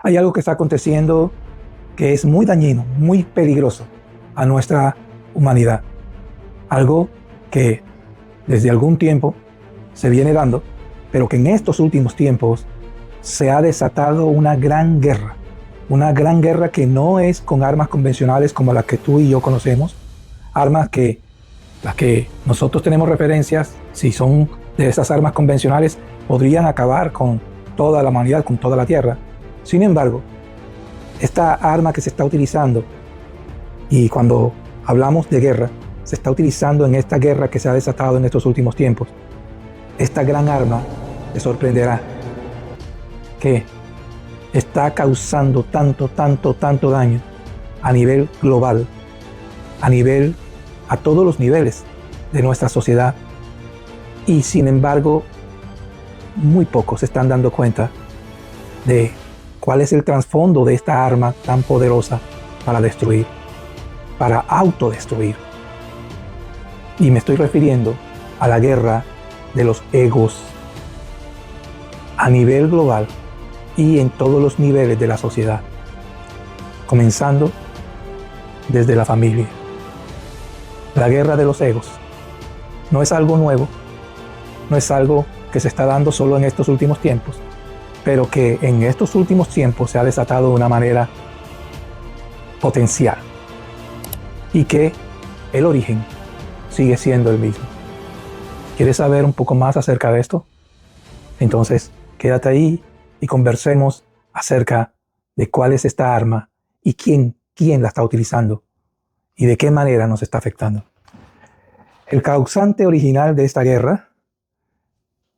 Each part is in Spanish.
Hay algo que está aconteciendo que es muy dañino, muy peligroso a nuestra humanidad. Algo que desde algún tiempo se viene dando, pero que en estos últimos tiempos se ha desatado una gran guerra que no es con armas convencionales como las que tú y yo conocemos, armas que las que nosotros tenemos referencias, si son de esas armas convencionales, podrían acabar con toda la humanidad, con toda la Tierra. Sin embargo, esta arma que se está utilizando, y cuando hablamos de guerra, se está utilizando en esta guerra que se ha desatado en estos últimos tiempos. Esta gran arma te sorprenderá que está causando tanto daño a nivel global, a todos los niveles de nuestra sociedad, y sin embargo muy pocos se están dando cuenta de cuál es el trasfondo de esta arma tan poderosa para destruir, para autodestruir. Y me estoy refiriendo a la guerra de los egos a nivel global y en todos los niveles de la sociedad, comenzando desde la familia. La guerra de los egos no es algo nuevo, no es algo que se está dando solo en estos últimos tiempos, pero que en estos últimos tiempos se ha desatado de una manera potencial y que el origen sigue siendo el mismo. ¿Quieres saber un poco más acerca de esto? Entonces, quédate ahí y conversemos acerca de cuál es esta arma y quién la está utilizando y de qué manera nos está afectando. El causante original de esta guerra,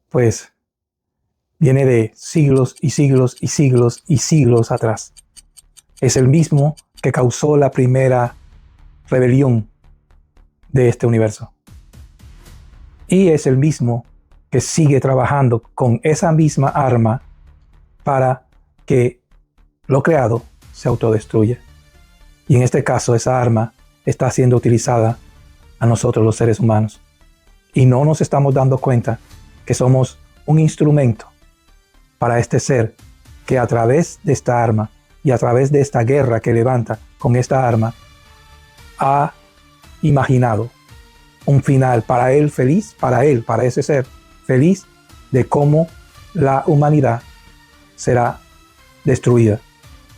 pues, viene de siglos y siglos y siglos y siglos atrás. Es el mismo que causó la primera rebelión de este universo. Y es el mismo que sigue trabajando con esa misma arma para que lo creado se autodestruya. Y en este caso esa arma está siendo utilizada a nosotros los seres humanos. Y no nos estamos dando cuenta que somos un instrumento para este ser que a través de esta arma y a través de esta guerra que levanta con esta arma ha imaginado un final para él feliz, para ese ser feliz, de cómo la humanidad será destruida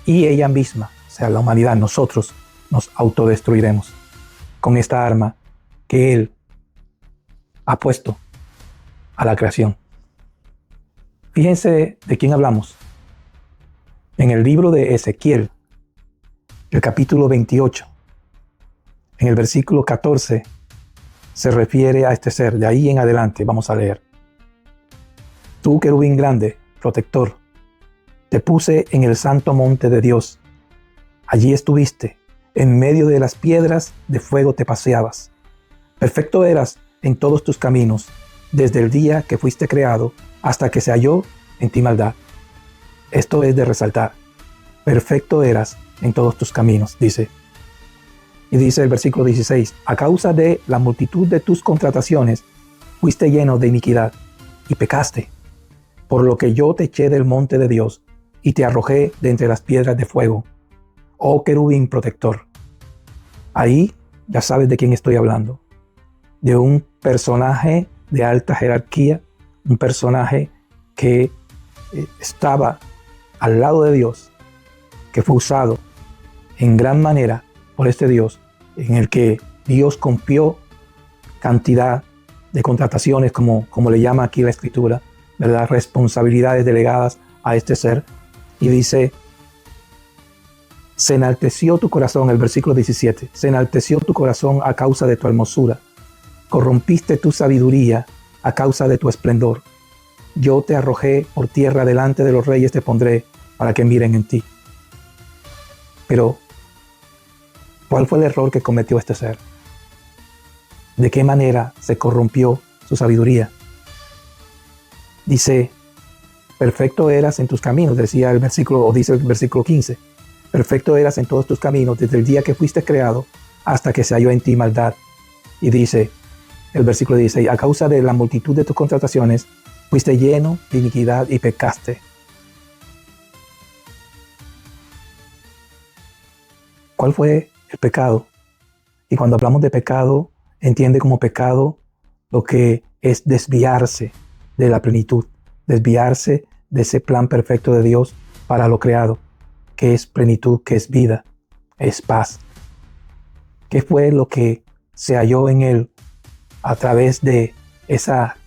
y ella misma, o sea, la humanidad, nosotros nos autodestruiremos con esta arma que él ha puesto a la creación. Fíjense de quién hablamos. En el libro de Ezequiel, el capítulo 28, en el versículo 14, se refiere a este ser. De ahí en adelante vamos a leer. Tú, querubín grande, protector, te puse en el santo monte de Dios. Allí estuviste, en medio de las piedras de fuego te paseabas. Perfecto eras en todos tus caminos, desde el día que fuiste creado hasta que se halló en ti maldad. Esto es de resaltar. Perfecto eras en todos tus caminos, dice. Y dice el versículo 16, a causa de la multitud de tus contrataciones, fuiste lleno de iniquidad y pecaste, por lo que yo te eché del monte de Dios y te arrojé de entre las piedras de fuego, oh querubín protector. Ahí ya sabes de quién estoy hablando, de un personaje de alta jerarquía, un personaje que estaba al lado de Dios, que fue usado en gran manera por este Dios, en el que Dios confió cantidad de contrataciones, como le llama aquí la Escritura, ¿verdad? Responsabilidades delegadas a este ser. Y dice, se enalteció tu corazón, el versículo 17, se enalteció tu corazón a causa de tu hermosura, corrompiste tu sabiduría a causa de tu esplendor. Yo te arrojé por tierra, delante de los reyes te pondré para que miren en ti. Pero, ¿cuál fue el error que cometió este ser? ¿De qué manera se corrompió su sabiduría? Dice, perfecto eras en tus caminos, decía el versículo, o dice el versículo 15. Perfecto eras en todos tus caminos, desde el día que fuiste creado hasta que se halló en ti maldad. Y dice el versículo 16, a causa de la multitud de tus contrataciones, fuiste lleno de iniquidad y pecaste. ¿Cuál fue el pecado? Y cuando hablamos de pecado, entiende como pecado lo que es desviarse de la plenitud, desviarse de ese plan perfecto de Dios para lo creado, que es plenitud, que es vida, es paz. ¿Qué fue lo que se halló en él a través de esa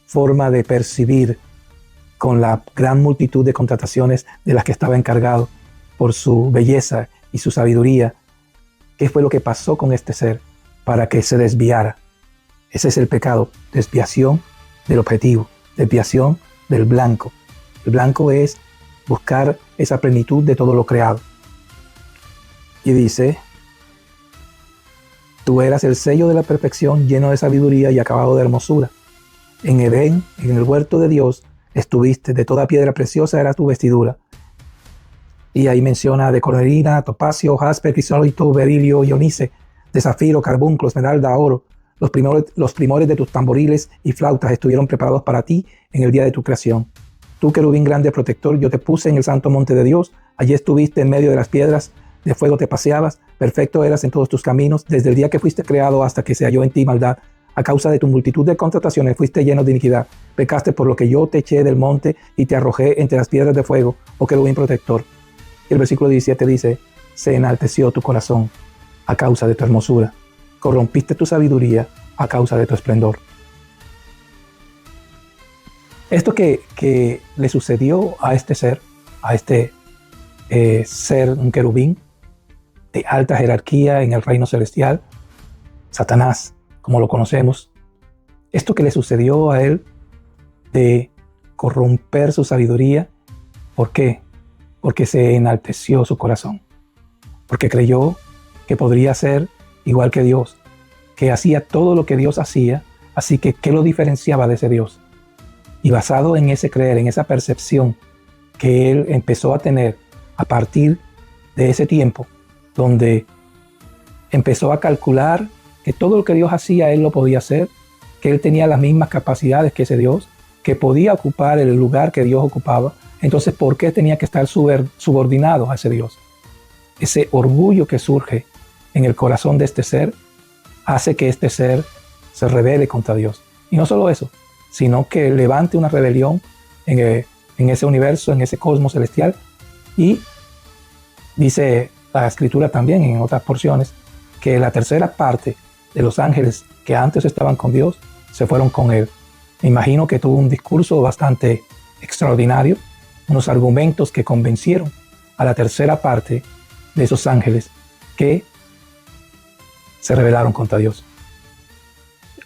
forma de percibir con la gran multitud de contrataciones de las que estaba encargado por su belleza y su sabiduría? ¿Qué fue lo que pasó con este ser para que se desviara? Ese es el pecado, desviación del objetivo, desviación del blanco. El blanco es buscar esa plenitud de todo lo creado. Y dice, tú eras el sello de la perfección, lleno de sabiduría y acabado de hermosura. En Edén, en el huerto de Dios, estuviste, de toda piedra preciosa era tu vestidura. Y ahí menciona de cornalina, topacio, jaspe, crisólito, berilio, ionice, de zafiro, carbunclo, esmeralda, oro. Los primores de tus tamboriles y flautas estuvieron preparados para ti en el día de tu creación. Tú, querubín grande protector, yo te puse en el santo monte de Dios. Allí estuviste en medio de las piedras, de fuego te paseabas. Perfecto eras en todos tus caminos, desde el día que fuiste creado hasta que se halló en ti maldad. A causa de tu multitud de contrataciones fuiste lleno de iniquidad. Pecaste por lo que yo te eché del monte y te arrojé entre las piedras de fuego, oh querubín protector. Y el versículo 17 dice, se enalteció tu corazón a causa de tu hermosura. Corrompiste tu sabiduría a causa de tu esplendor. Esto que le sucedió a este ser, ser un querubín de alta jerarquía en el reino celestial, Satanás, como lo conocemos, esto que le sucedió a él de corromper su sabiduría, ¿por qué? Porque se enalteció su corazón, porque creyó que podría ser igual que Dios, que hacía todo lo que Dios hacía, así que ¿qué lo diferenciaba de ese Dios? Y basado en ese creer, en esa percepción que él empezó a tener a partir de ese tiempo, donde empezó a calcular que todo lo que Dios hacía, él lo podía hacer, que él tenía las mismas capacidades que ese Dios, que podía ocupar el lugar que Dios ocupaba. Entonces, ¿por qué tenía que estar subordinado a ese Dios? Ese orgullo que surge en el corazón de este ser hace que este ser se rebele contra Dios. Y no solo eso, sino que levante una rebelión en ese universo, en ese cosmos celestial. Y dice la Escritura también en otras porciones que la tercera parte de los ángeles que antes estaban con Dios se fueron con él. Me imagino que tuvo un discurso bastante extraordinario, unos argumentos que convencieron a la tercera parte de esos ángeles que se rebelaron contra Dios.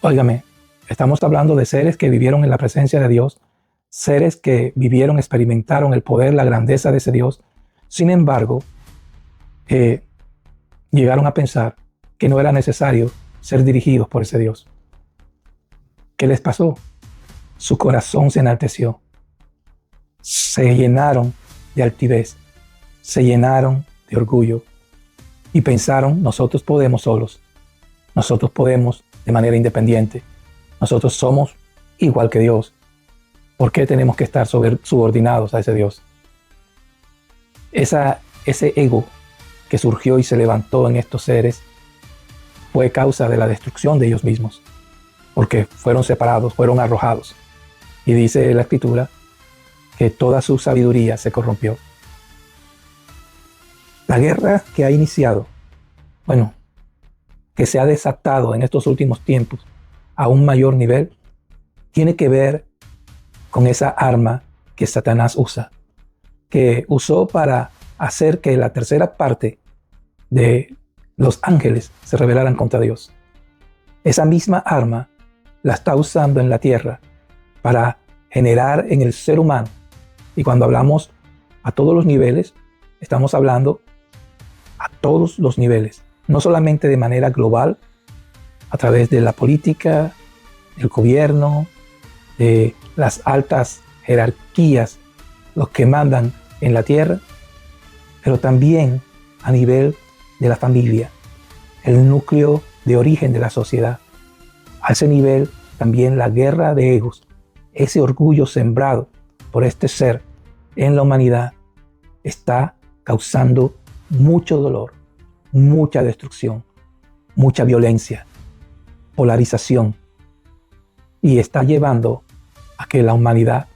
Óigame, estamos hablando de seres que vivieron en la presencia de Dios, seres que vivieron, experimentaron el poder, la grandeza de ese Dios. Sin embargo, llegaron a pensar que no era necesario ser dirigidos por ese Dios. ¿Qué les pasó? Su corazón se enalteció. Se llenaron de altivez, se llenaron de orgullo y pensaron, nosotros podemos solos, nosotros podemos de manera independiente, nosotros somos igual que Dios. ¿Por qué tenemos que estar subordinados a ese Dios? Ese ego que surgió y se levantó en estos seres fue causa de la destrucción de ellos mismos, porque fueron separados, fueron arrojados. Y dice la Escritura que toda su sabiduría se corrompió. La guerra que ha iniciado, que se ha desatado en estos últimos tiempos a un mayor nivel, tiene que ver con esa arma que Satanás usa, que usó para hacer que la tercera parte de los ángeles se rebelaran contra Dios. Esa misma arma la está usando en la tierra para generar en el ser humano. Y cuando hablamos a todos los niveles, estamos hablando a todos los niveles, no solamente de manera global, a través de la política, el gobierno, de las altas jerarquías, los que mandan en la tierra, pero también a nivel de la familia, el núcleo de origen de la sociedad. A ese nivel también la guerra de egos, ese orgullo sembrado por este ser en la humanidad, está causando mucho dolor, mucha destrucción, mucha violencia, polarización, y está llevando a que la humanidad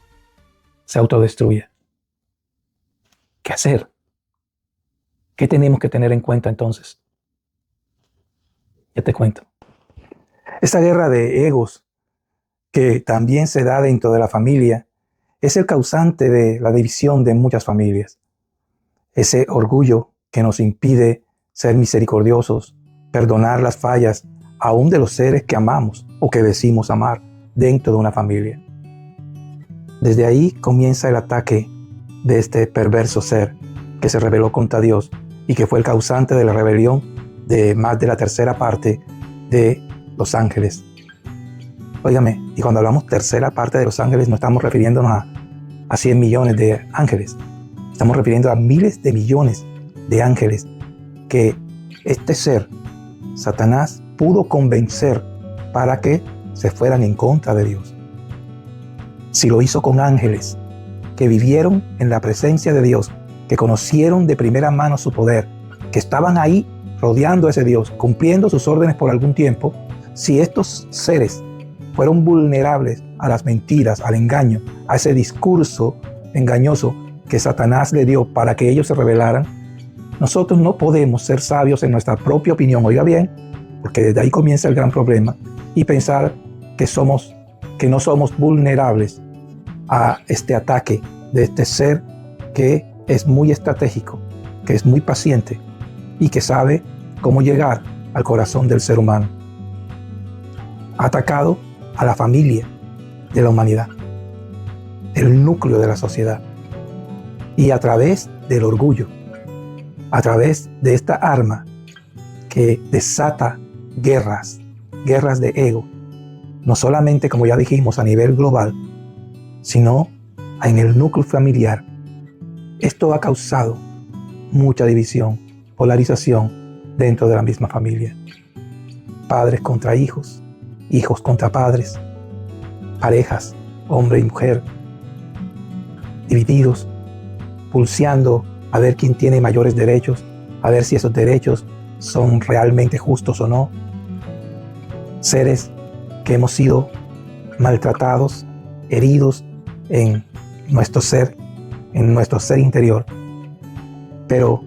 se autodestruya. ¿Qué hacer? ¿Qué tenemos que tener en cuenta entonces? Ya te cuento. Esta guerra de egos que también se da dentro de la familia es el causante de la división de muchas familias. Ese orgullo que nos impide ser misericordiosos, perdonar las fallas aún de los seres que amamos o que decimos amar dentro de una familia. Desde ahí comienza el ataque de este perverso ser que se rebeló contra Dios y que fue el causante de la rebelión de más de la tercera parte de los ángeles. Óigame, y cuando hablamos tercera parte de los ángeles no estamos refiriéndonos a 100 millones de ángeles. Estamos refiriendo a miles de millones de ángeles que este ser, Satanás, pudo convencer para que se fueran en contra de Dios. Si lo hizo con ángeles que vivieron en la presencia de Dios, que conocieron de primera mano su poder, que estaban ahí rodeando a ese Dios, cumpliendo sus órdenes por algún tiempo, si estos seres fueron vulnerables a las mentiras, al engaño, a ese discurso engañoso que Satanás le dio para que ellos se rebelaran, nosotros no podemos ser sabios en nuestra propia opinión, oiga bien, porque desde ahí comienza el gran problema, y pensar que no somos vulnerables a este ataque de este ser que es muy estratégico, que es muy paciente y que sabe cómo llegar al corazón del ser humano. Ha atacado a la familia de la humanidad, el núcleo de la sociedad, y a través del orgullo, a través de esta arma que desata guerras de ego, no solamente, como ya dijimos, a nivel global, sino en el núcleo familiar. Esto ha causado mucha división, polarización dentro de la misma familia. Padres contra hijos, hijos contra padres, parejas, hombre y mujer, divididos, pulseando a ver quién tiene mayores derechos, a ver si esos derechos son realmente justos o no. Seres que hemos sido maltratados, heridos en nuestro ser interior, pero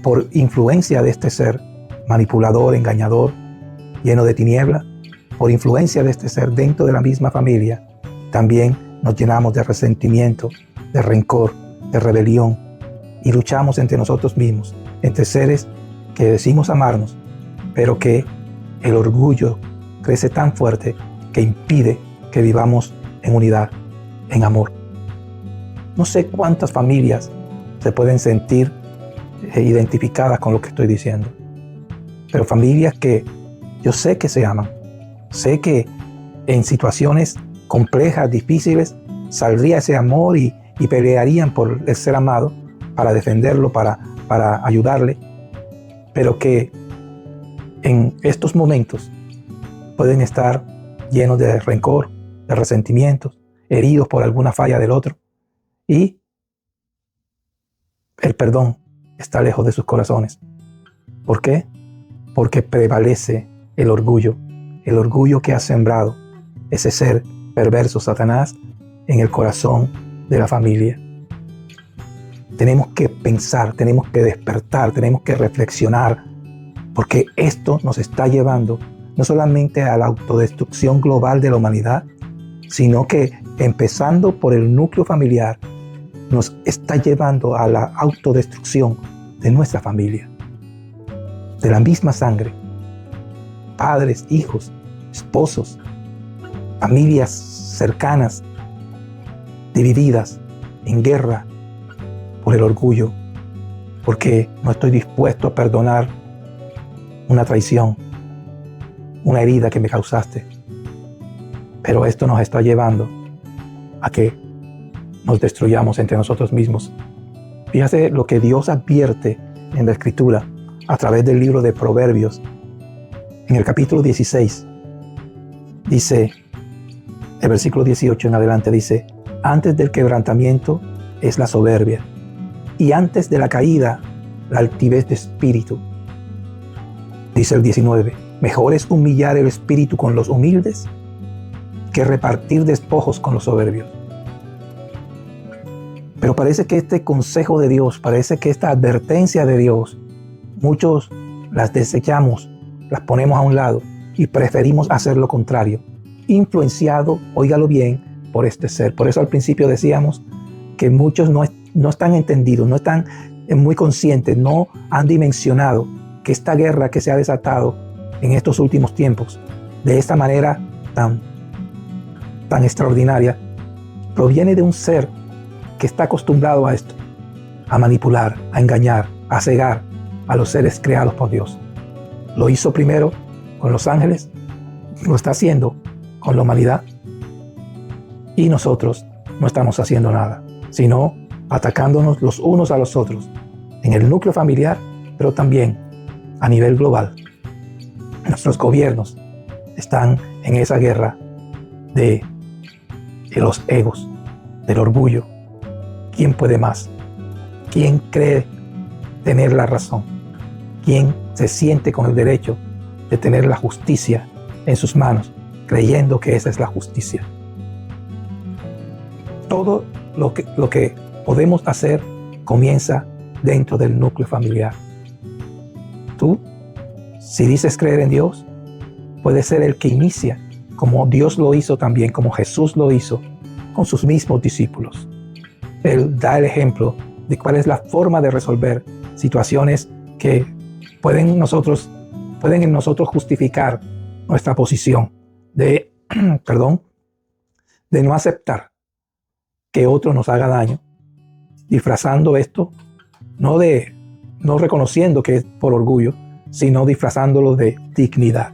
por influencia de este ser manipulador, engañador, lleno de tiniebla, por influencia de este ser dentro de la misma familia, también nos llenamos de resentimiento, de rencor, de rebelión, y luchamos entre nosotros mismos, entre seres que decimos amarnos, pero que el orgullo crece tan fuerte que impide que vivamos en unidad, en amor. No sé cuántas familias se pueden sentir identificadas con lo que estoy diciendo, pero familias que yo sé que se aman, sé que en situaciones complejas, difíciles, saldría ese amor y pelearían por el ser amado, para defenderlo, para ayudarle, pero que en estos momentos pueden estar llenos de rencor, de resentimientos, heridos por alguna falla del otro, y el perdón está lejos de sus corazones. ¿Por qué? Porque prevalece el orgullo que ha sembrado ese ser perverso, Satanás, en el corazón de la familia. Tenemos que pensar, tenemos que despertar, tenemos que reflexionar, porque esto nos está llevando no solamente a la autodestrucción global de la humanidad, sino que empezando por el núcleo familiar, nos está llevando a la autodestrucción de nuestra familia, de la misma sangre, padres, hijos, esposos, familias cercanas, divididas, en guerra, por el orgullo, porque no estoy dispuesto a perdonar una traición, una herida que me causaste. Pero esto nos está llevando a que nos destruyamos entre nosotros mismos. Fíjate lo que Dios advierte en la Escritura a través del libro de Proverbios. En el capítulo 16 dice, el versículo 18 en adelante dice: antes del quebrantamiento es la soberbia, y antes de la caída la altivez de espíritu. Dice el 19, mejor es humillar el espíritu con los humildes que repartir despojos con los soberbios. Pero parece que este consejo de Dios, parece que esta advertencia de Dios, muchos las desechamos, las ponemos a un lado y preferimos hacer lo contrario, influenciado, óigalo bien, por este ser. Por eso al principio decíamos que muchos no están entendidos, no están muy conscientes, no han dimensionado que esta guerra que se ha desatado en estos últimos tiempos, de esta manera tan extraordinaria, proviene de un ser que está acostumbrado a esto, a manipular, a engañar, a cegar a los seres creados por Dios. Lo hizo primero con los ángeles, lo está haciendo con la humanidad, y nosotros no estamos haciendo nada, sino atacándonos los unos a los otros, en el núcleo familiar, pero también a nivel global. Nuestros gobiernos están en esa guerra de los egos, del orgullo. ¿Quién puede más? ¿Quién cree tener la razón? ¿Quién se siente con el derecho de tener la justicia en sus manos, creyendo que esa es la justicia? Todo lo que podemos hacer comienza dentro del núcleo familiar. Tú, si dices creer en Dios, puedes ser el que inicia, como Dios lo hizo también, como Jesús lo hizo con sus mismos discípulos. Él da el ejemplo de cuál es la forma de resolver situaciones que pueden en nosotros justificar nuestra posición de, de no aceptar que otro nos haga daño, disfrazando esto, no reconociendo que es por orgullo, sino disfrazándolo de dignidad.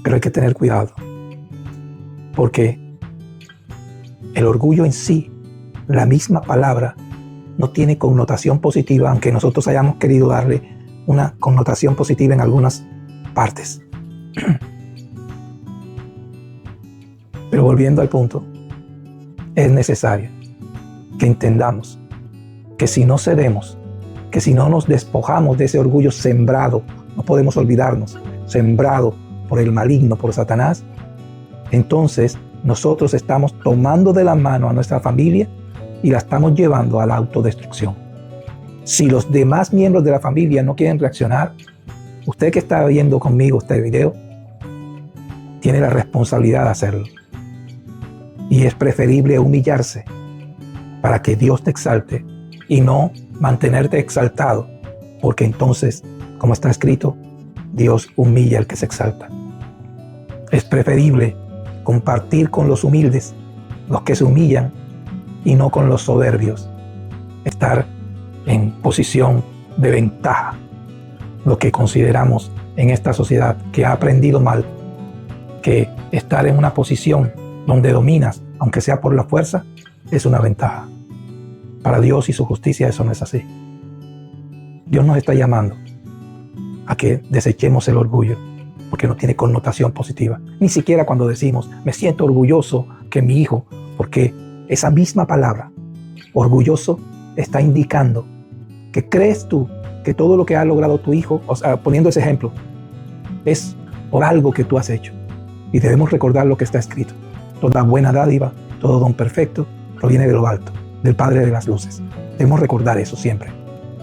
Pero hay que tener cuidado, porque el orgullo en sí, la misma palabra, no tiene connotación positiva, aunque nosotros hayamos querido darle una connotación positiva en algunas partes. Pero volviendo al punto, es necesario que entendamos que si no cedemos, que si no nos despojamos de ese orgullo sembrado, no podemos olvidarnos, sembrado por el maligno, por Satanás, entonces nosotros estamos tomando de la mano a nuestra familia y la estamos llevando a la autodestrucción. Si los demás miembros de la familia no quieren reaccionar, usted que está viendo conmigo este video, tiene la responsabilidad de hacerlo. Y es preferible humillarse para que Dios te exalte y no mantenerte exaltado, porque entonces, como está escrito, Dios humilla al que se exalta. Es preferible compartir con los humildes, los que se humillan, y no con los soberbios. Estar en posición de ventaja, lo que consideramos en esta sociedad que ha aprendido mal, que estar en una posición donde dominas, aunque sea por la fuerza, es una ventaja. Para Dios y su justicia eso no es así. Dios nos está llamando a que desechemos el orgullo, porque no tiene connotación positiva. Ni siquiera cuando decimos, me siento orgulloso que mi hijo, porque esa misma palabra, orgulloso, está indicando que crees tú que todo lo que ha logrado tu hijo, o sea, poniendo ese ejemplo, es por algo que tú has hecho. Y debemos recordar lo que está escrito. Toda buena dádiva, todo don perfecto, proviene de lo alto, del Padre de las luces. Debemos recordar eso siempre,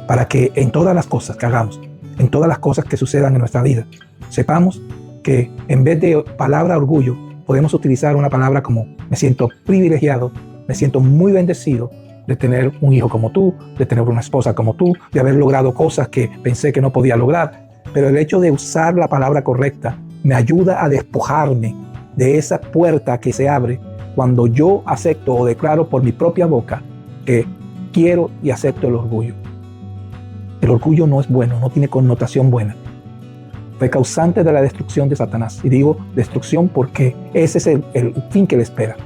para que en todas las cosas que hagamos, en todas las cosas que sucedan en nuestra vida, sepamos que en vez de palabra orgullo, podemos utilizar una palabra como me siento privilegiado, me siento muy bendecido de tener un hijo como tú, de tener una esposa como tú, de haber logrado cosas que pensé que no podía lograr. Pero el hecho de usar la palabra correcta me ayuda a despojarme de esa puerta que se abre cuando yo acepto o declaro por mi propia boca que quiero y acepto el orgullo. El orgullo no es bueno, no tiene connotación buena. Fue causante de la destrucción de Satanás. Y digo destrucción porque ese es el fin que le espera.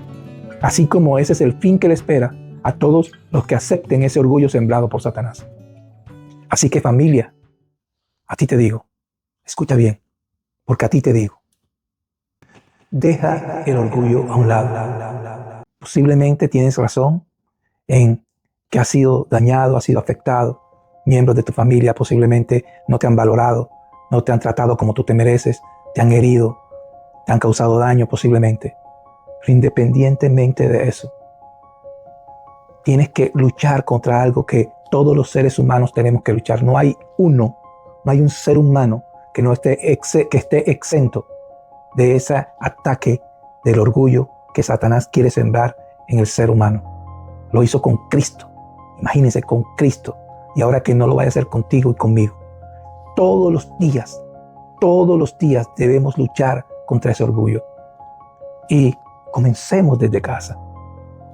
Así como ese es el fin que le espera a todos los que acepten ese orgullo sembrado por Satanás. Así que familia, a ti te digo, escucha bien, porque a ti te digo, deja el orgullo a un lado. Posiblemente tienes razón en que has sido dañado, has sido afectado miembros de tu familia posiblemente no te han valorado, no te han tratado como tú te mereces, te han herido, te han causado daño posiblemente. Pero independientemente de eso, tienes que luchar contra algo que todos los seres humanos tenemos que luchar. No hay un ser humano que esté exento de ese ataque del orgullo que Satanás quiere sembrar en el ser humano. Lo hizo con Cristo. Imagínense, con Cristo. Y ahora que no lo vaya a hacer contigo y conmigo. Todos los días debemos luchar contra ese orgullo. Y comencemos desde casa.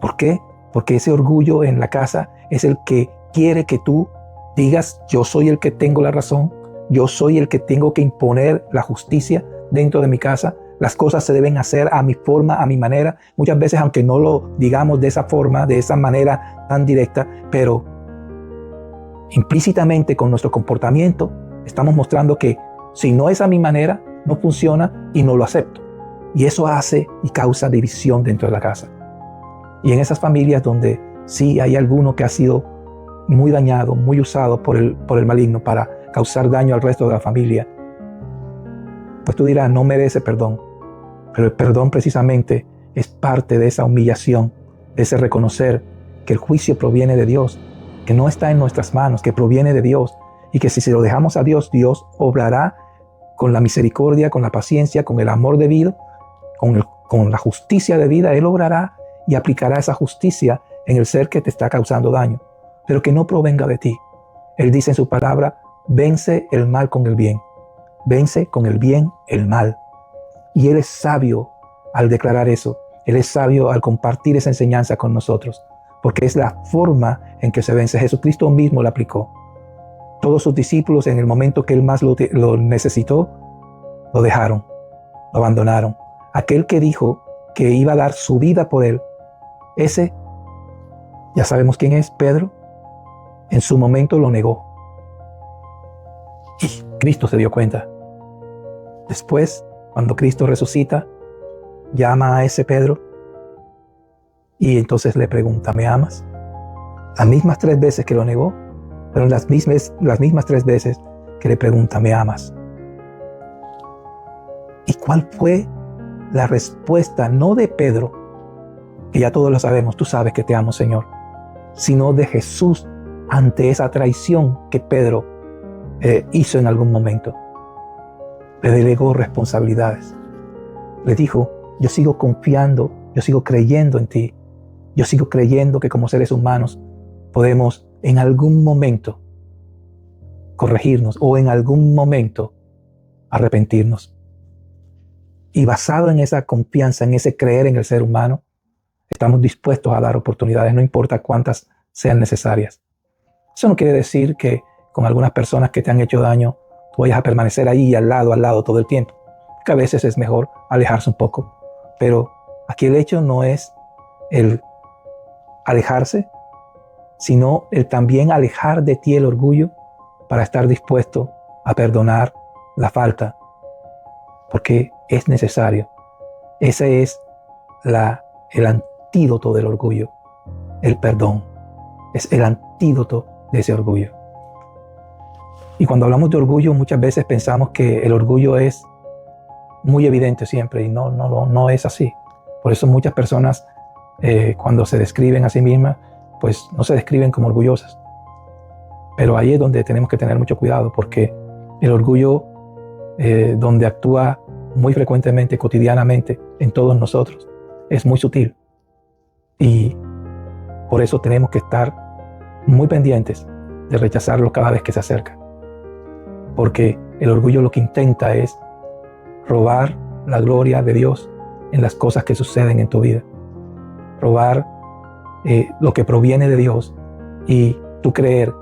¿Por qué? Porque ese orgullo en la casa es el que quiere que tú digas, yo soy el que tengo la razón, yo soy el que tengo que imponer la justicia dentro de mi casa. Las cosas se deben hacer a mi forma, a mi manera. Muchas veces, aunque no lo digamos de esa forma, de esa manera tan directa, pero implícitamente con nuestro comportamiento estamos mostrando que si no es a mi manera, no funciona y no lo acepto. Y eso hace y causa división dentro de la casa. Y en esas familias donde sí hay alguno que ha sido muy dañado, muy usado por el maligno para causar daño al resto de la familia, pues tú dirás, no merece perdón. Pero el perdón precisamente es parte de esa humillación, de ese reconocer que el juicio proviene de Dios, que no está en nuestras manos, que proviene de Dios, y que si se lo dejamos a Dios, Dios obrará con la misericordia, con la paciencia, con el amor debido, con la justicia debida. Él obrará y aplicará esa justicia en el ser que te está causando daño, pero que no provenga de ti. Él dice en su palabra, vence el mal con el bien. Vence con el bien el mal. Y Él es sabio al declarar eso. Él es sabio al compartir esa enseñanza con nosotros, porque es la forma en que se vence. Jesucristo mismo la aplicó. Todos sus discípulos, en el momento que Él más lo necesitó, lo dejaron, lo abandonaron. Aquel que dijo que iba a dar su vida por Él, ese, ya sabemos quién es, Pedro, en su momento lo negó. Y Cristo se dio cuenta. Después, cuando Cristo resucita, llama a ese Pedro y entonces le pregunta, ¿me amas? Las mismas 3 veces que lo negó, pero las mismas 3 veces que le pregunta, ¿me amas? ¿Y cuál fue la respuesta? No de Pedro, que ya todos lo sabemos, tú sabes que te amo, Señor, sino de Jesús ante esa traición que Pedro hizo en algún momento. Le delegó responsabilidades. Le dijo, yo sigo confiando, yo sigo creyendo en ti. Yo sigo creyendo que como seres humanos podemos en algún momento corregirnos o en algún momento arrepentirnos. Y basado en esa confianza, en ese creer en el ser humano, estamos dispuestos a dar oportunidades, no importa cuántas sean necesarias. Eso no quiere decir que con algunas personas que te han hecho daño, tú vayas a permanecer ahí al lado todo el tiempo, que a veces es mejor alejarse un poco. Pero aquí el hecho no es el alejarse, sino el también alejar de ti el orgullo para estar dispuesto a perdonar la falta, porque es necesario. Ese es el antídoto del orgullo, el perdón. Es el antídoto de ese orgullo. Y cuando hablamos de orgullo, muchas veces pensamos que el orgullo es muy evidente siempre, y no es así. Por eso muchas personas, cuando se describen a sí mismas, pues no se describen como orgullosas. Pero ahí es donde tenemos que tener mucho cuidado, porque el orgullo, donde actúa muy frecuentemente, cotidianamente, en todos nosotros, es muy sutil. Y por eso tenemos que estar muy pendientes de rechazarlo cada vez que se acerca. Porque el orgullo lo que intenta es robar la gloria de Dios en las cosas que suceden en tu vida. Robar lo que proviene de Dios y tú creer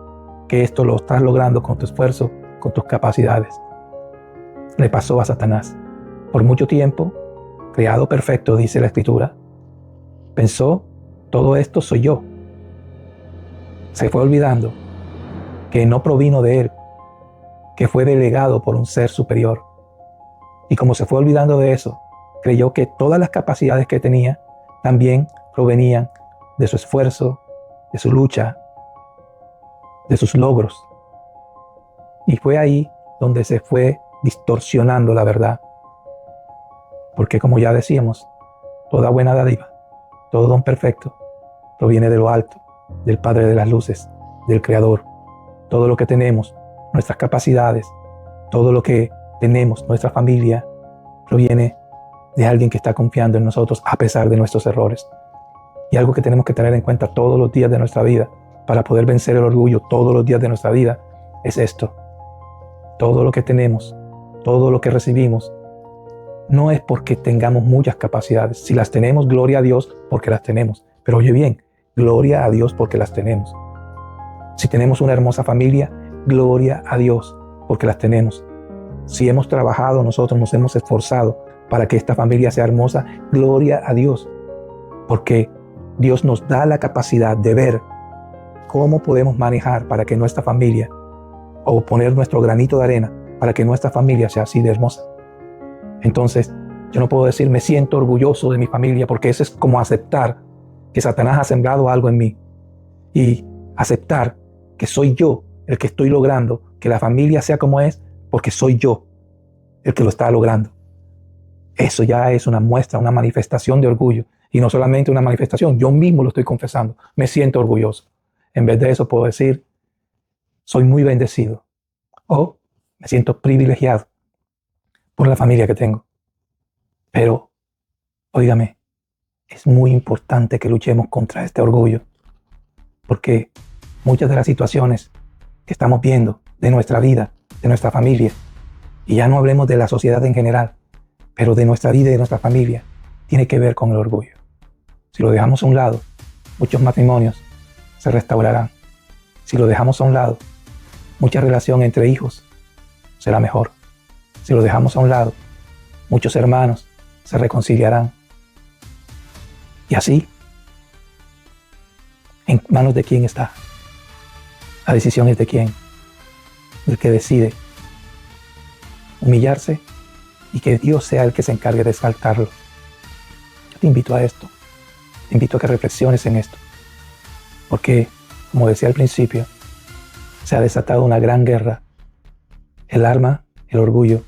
que esto lo estás logrando con tu esfuerzo, con tus capacidades. Le pasó a Satanás. Por mucho tiempo, creado perfecto, dice la Escritura, pensó, todo esto soy yo. Se fue olvidando que no provino de él, que fue delegado por un ser superior. Y como se fue olvidando de eso, creyó que todas las capacidades que tenía también provenían de su esfuerzo, de su lucha, de sus logros. Y fue ahí donde se fue distorsionando la verdad. Porque como ya decíamos, toda buena dádiva, todo don perfecto, proviene de lo alto, del Padre de las luces, del Creador. Todo lo que tenemos, nuestras capacidades, todo lo que tenemos, nuestra familia, proviene de alguien que está confiando en nosotros a pesar de nuestros errores. Y algo que tenemos que tener en cuenta todos los días de nuestra vida para poder vencer el orgullo todos los días de nuestra vida es esto. Todo lo que tenemos, todo lo que recibimos, no es porque tengamos muchas capacidades. Si las tenemos, gloria a Dios porque las tenemos. Pero oye bien, gloria a Dios porque las tenemos. Si tenemos una hermosa familia, gloria a Dios porque las tenemos. Si hemos trabajado, nosotros nos hemos esforzado para que esta familia sea hermosa, gloria a Dios. Porque Dios nos da la capacidad de ver cómo podemos manejar para que nuestra familia, o poner nuestro granito de arena para que nuestra familia sea así de hermosa. Entonces, yo no puedo decir me siento orgulloso de mi familia, porque eso es como aceptar que Satanás ha sembrado algo en mí y aceptar que soy yo el que estoy logrando que la familia sea como es, porque soy yo el que lo está logrando. Eso ya es una muestra, una manifestación de orgullo. Y no solamente una manifestación, yo mismo lo estoy confesando. Me siento orgulloso. En vez de eso puedo decir, soy muy bendecido. O me siento privilegiado por la familia que tengo. Pero, óigame, es muy importante que luchemos contra este orgullo. Porque muchas de las situaciones que estamos viendo de nuestra vida, de nuestra familia, y ya no hablemos de la sociedad en general, pero de nuestra vida y de nuestra familia, tiene que ver con el orgullo. Si lo dejamos a un lado, muchos matrimonios se restaurarán. Si lo dejamos a un lado, mucha relación entre hijos será mejor. Si lo dejamos a un lado, muchos hermanos se reconciliarán. Y así, ¿en manos de quién está? La decisión es de quién, del que decide humillarse y que Dios sea el que se encargue de exaltarlo. Yo te invito a esto, te invito a que reflexiones en esto, porque, como decía al principio, se ha desatado una gran guerra. El arma, el orgullo,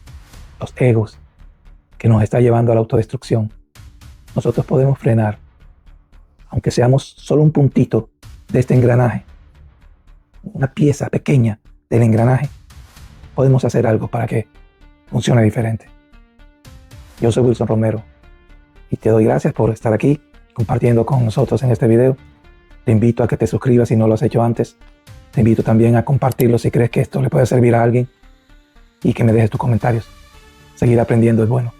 los egos, que nos está llevando a la autodestrucción. Nosotros podemos frenar, aunque seamos solo un puntito de este engranaje, una pieza pequeña del engranaje, podemos hacer algo para que funcione diferente. Yo soy Wilson Romero y te doy gracias por estar aquí compartiendo con nosotros en este video. Te invito a que te suscribas si no lo has hecho antes. Te invito también a compartirlo si crees que esto le puede servir a alguien y que me dejes tus comentarios. Seguir aprendiendo es bueno.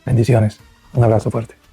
Bendiciones. Un abrazo fuerte.